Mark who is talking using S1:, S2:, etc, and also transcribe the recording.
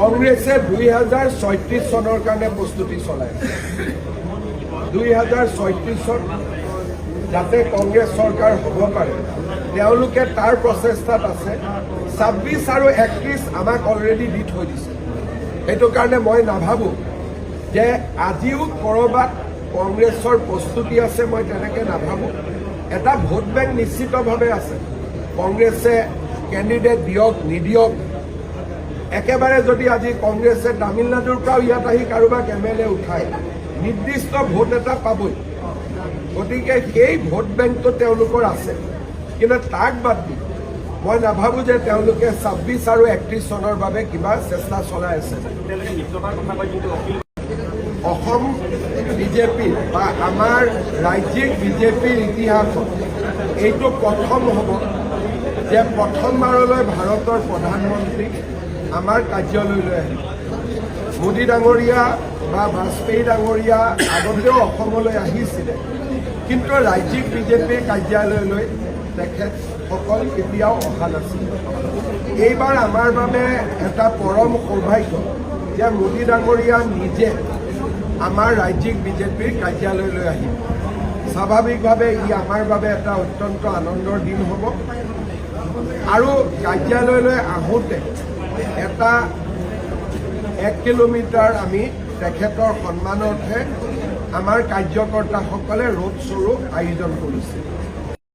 S1: কংগ্ৰেছে 2036 চনৰ কাৰণে প্ৰস্তুতি চলাই আছে। 2036 চন যাতে কংগ্ৰেছ চৰকাৰ হ'ব পাৰে তেওঁলোকে তাৰ প্ৰচেষ্টাত আছে। 26 আৰু 31 আমাক অলৰেডি দি থৈ দিছে। সেইটো কাৰণে মই নাভাবোঁ যে আজিও ক'ৰবাত কংগ্ৰেছৰ প্ৰস্তুতি আছে, মই তেনেকৈ নাভাবোঁ। এটা ভোট বেংক নিশ্চিতভাৱে আছে। কংগ্ৰেছে কেণ্ডিডেট দিয়ক নিদিয়ক, একেবাৰে যদি আজি কংগ্ৰেছে তামিলনাডুৰ পৰাও ইয়াত আহি কাৰোবাক MLA উঠায়, নিৰ্দিষ্ট ভোট এটা পাবই। গতিকে সেই ভোট বেংকটো তেওঁলোকৰ আছে, কিন্তু তাক বাদ দি মই নাভাবোঁ যে তেওঁলোকে 26 আৰু 31 চনৰ বাবে কিবা চেষ্টা চলাই আছে। অসম বিজেপি বা আমাৰ ৰাজ্যিক বিজেপিৰ ইতিহাসত এইটো প্ৰথম হ'ব যে প্ৰথমবাৰলৈ ভাৰতৰ প্ৰধানমন্ত্ৰী আমাৰ কাৰ্যালয়লৈ আহিব। মোদী ডাঙৰীয়া বা বাজপেয়ী ডাঙৰীয়া আগতেও অসমলৈ আহিছিলে, কিন্তু ৰাজ্যিক বিজেপিৰ কাৰ্যালয়লৈ তেখেতসকল কেতিয়াও অহা নাছিল। এইবাৰ আমাৰ বাবে এটা পৰম সৌভাগ্য যে মোদী ডাঙৰীয়া নিজে আমাৰ ৰাজ্যিক বিজেপিৰ কাৰ্যালয়লৈ আহিব। স্বাভাৱিকভাৱে ই আমাৰ বাবে এটা অত্যন্ত আনন্দৰ দিন হ'ব। আৰু কাৰ্যালয়লৈ আহোঁতে এটা 1 কিলোমিটাৰ আমি তেখেতৰ সন্মানাৰ্থে আমাৰ কাৰ্যকৰ্তাসকলে ৰোড শ্ব'ৰো আয়োজন কৰিছে।